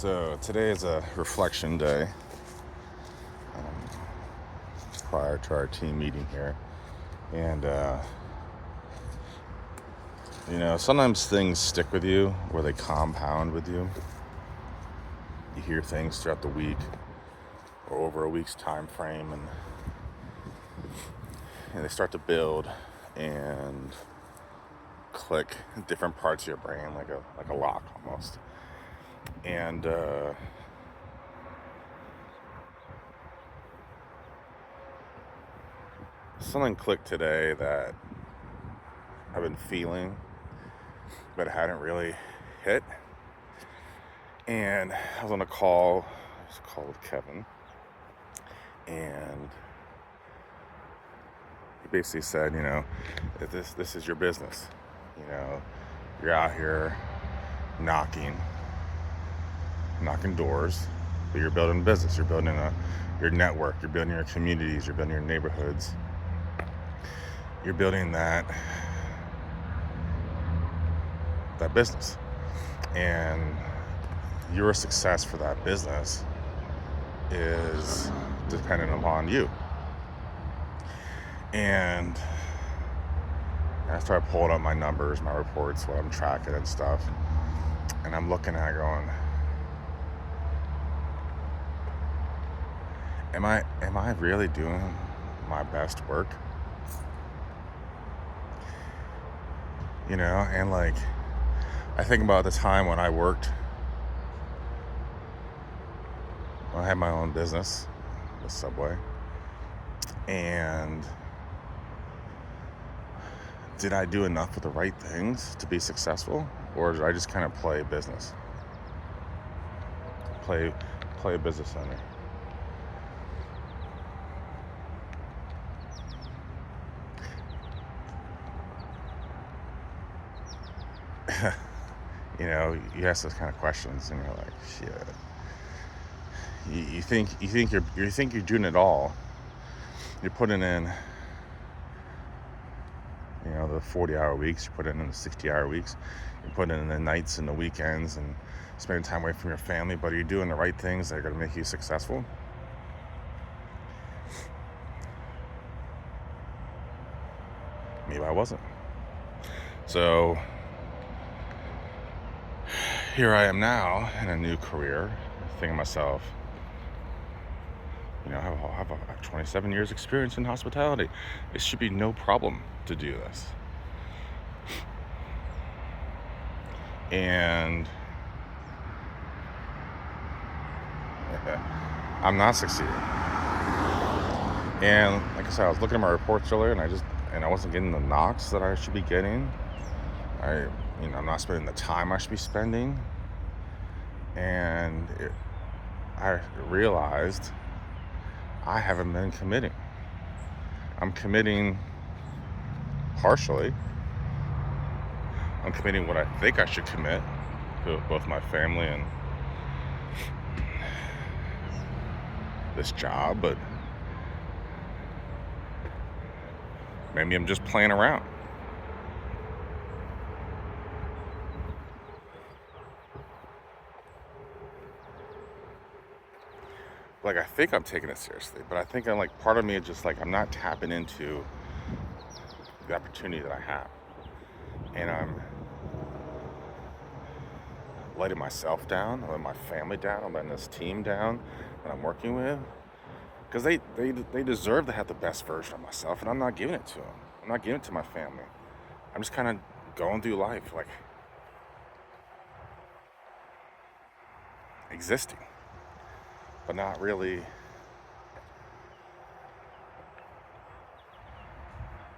So today is a reflection day prior to our team meeting here. And, sometimes things stick with you or they compound with you. You hear things throughout the week or over a week's time frame and they start to build and click in different parts of your brain like a lock almost. And something clicked today that I've been feeling, but hadn't really hit. And I was on a call. I was called Kevin, and he basically said, that this is your business. You're out here knocking doors, but you're building a business. You're building your network. You're building your communities. You're building your neighborhoods. You're building that business, and your success for that business is dependent upon you. And I started pulling up my numbers, my reports, what I'm tracking and stuff, and I'm looking at it going, am I really doing my best work? And like, I think about the time when I had my own business, the Subway, and did I do enough of the right things to be successful, or did I just kind of play business? Play a business owner. You ask those kind of questions, and you're like, shit. You think you're doing it all. You're putting in, the 40-hour weeks. You're putting in the 60-hour weeks. You're putting in the nights and the weekends and spending time away from your family. But are you doing the right things that are going to make you successful? Maybe I wasn't. So here I am now in a new career, thinking to myself, I have 27 years experience in hospitality. It should be no problem to do this. And I'm not succeeding. And like I said, I was looking at my reports earlier, and I wasn't getting the knocks that I should be getting. I'm not spending the time I should be spending. And I realized I haven't been committing. I'm committing partially. I'm committing what I think I should commit to both my family and this job, but maybe I'm just playing around. Like, I think I'm taking it seriously, but I think part of me is just I'm not tapping into the opportunity that I have. And I'm letting myself down, I'm letting my family down, I'm letting this team down that I'm working with. Because they deserve to have the best version of myself, and I'm not giving it to them. I'm not giving it to my family. I'm just kind of going through life, existing, but not really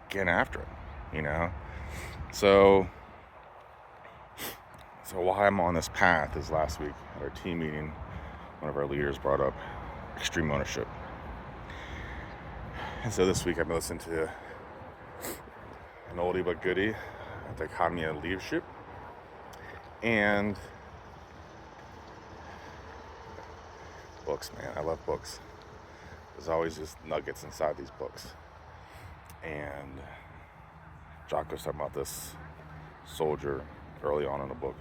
getting after it, So while I'm on this path, this last week at our team meeting, one of our leaders brought up extreme ownership. And so this week I've been listening to an oldie but goodie, Dichotomy of Leadership. And books, man. I love books. There's always just nuggets inside these books. And Jocko's talking about this soldier early on in the book.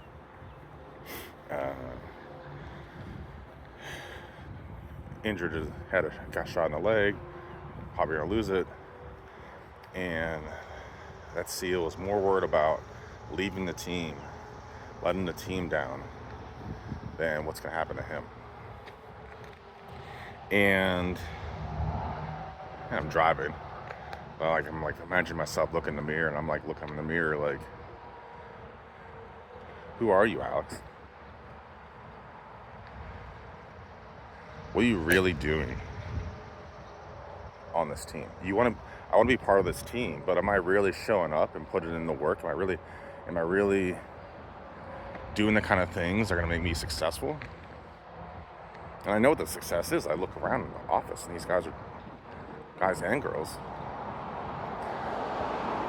injured, got shot in the leg, probably gonna lose it. And that SEAL was more worried about leaving the team, letting the team down, than what's gonna happen to him. And I'm driving, but I'm like imagine myself looking in the mirror, and I'm like looking in the mirror like, who are you, Alex? What are you really doing on this team? I want to be part of this team, but am I really showing up and putting in the work? Am I really doing the kind of things that are going to make me successful? And I know what the success is. I look around in the office, and these guys and girls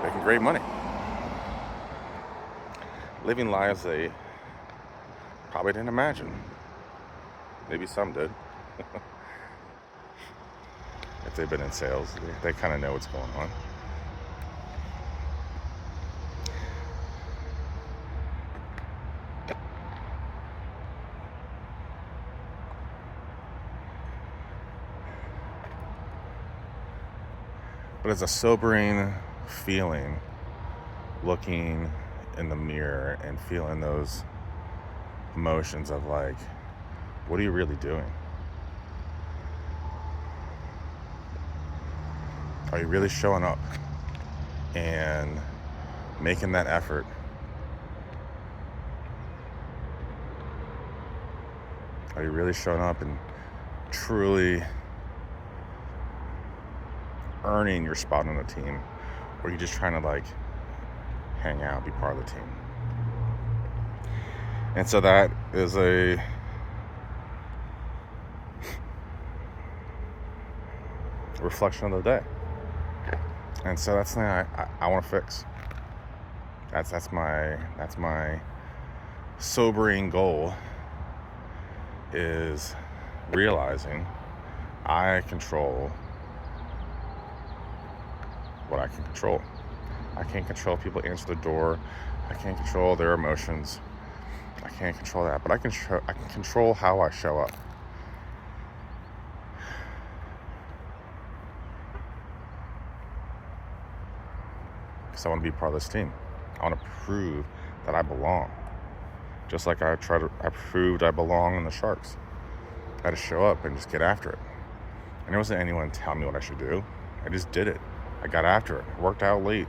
making great money, living lives they probably didn't imagine. Maybe some did. If they've been in sales, they kind of know what's going on. But it's a sobering feeling looking in the mirror and feeling those emotions of like, what are you really doing? Are you really showing up and making that effort? Are you really showing up and truly earning your spot on the team? Or are you just trying to like hang out, be part of the team? And so that is a reflection of the day. And so that's something I want to fix. That's my sobering goal, is realizing I control what I can control. I can't control people answer the door. I can't control their emotions. I can't control that, but I can control how I show up. Because I want to be part of this team. I want to prove that I belong. Just like I proved I belong in the Sharks. I had to show up and just get after it. And there wasn't anyone telling me what I should do. I just did it. I got after it. Worked out late.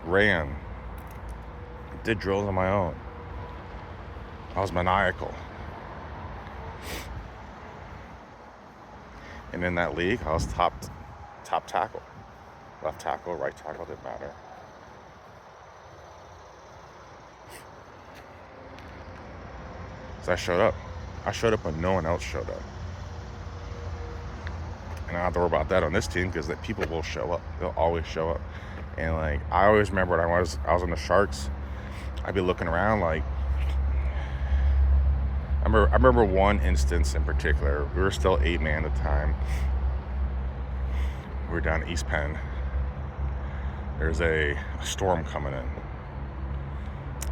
Ran. Did drills on my own. I was maniacal. And in that league, I was top tackle. Left tackle, right tackle, didn't matter. So I showed up. I showed up when no one else showed up. And I don't have to worry about that on this team, because people will show up. They'll always show up. And like, I always remember when I was on the Sharks, I'd be looking around like, I remember one instance in particular. We were still 8-man at the time. We were down East Penn. There's a storm coming in.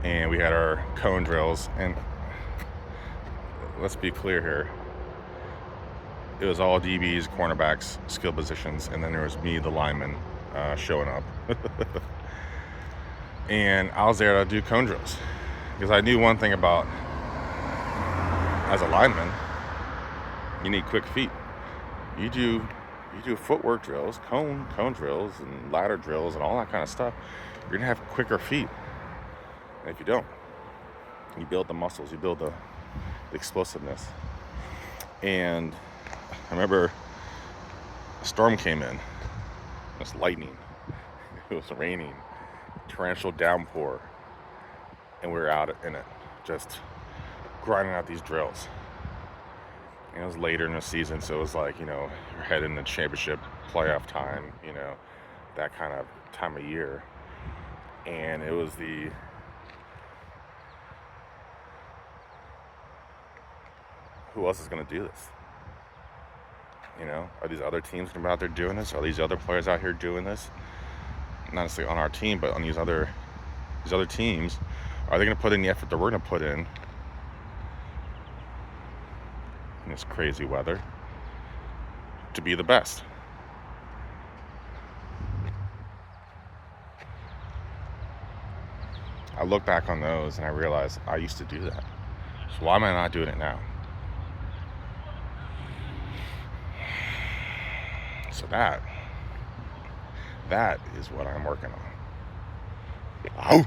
And we had our cone drills. And let's be clear here. It was all DBs, cornerbacks, skill positions. And then there was me, the lineman, showing up. And I was there to do cone drills. Because I knew one thing about, as a lineman, you need quick feet. You do footwork drills, cone drills, and ladder drills, and all that kind of stuff. You're gonna have quicker feet. And if you don't, you build the muscles, you build the explosiveness. And I remember a storm came in. It was lightning. It was raining. Torrential downpour. And we were out in it, just grinding out these drills. And it was later in the season, so it was like, you're heading into championship playoff time, that kind of time of year. And it was who else is going to do this? Are these other teams going to be out there doing this? Are these other players out here doing this? Not necessarily on our team, but on these other teams. Are they going to put in the effort that we're going to put in this crazy weather? to be the best. I look back on those and I realize I used to do that. So why am I not doing it now? So that is what I'm working on. Ow!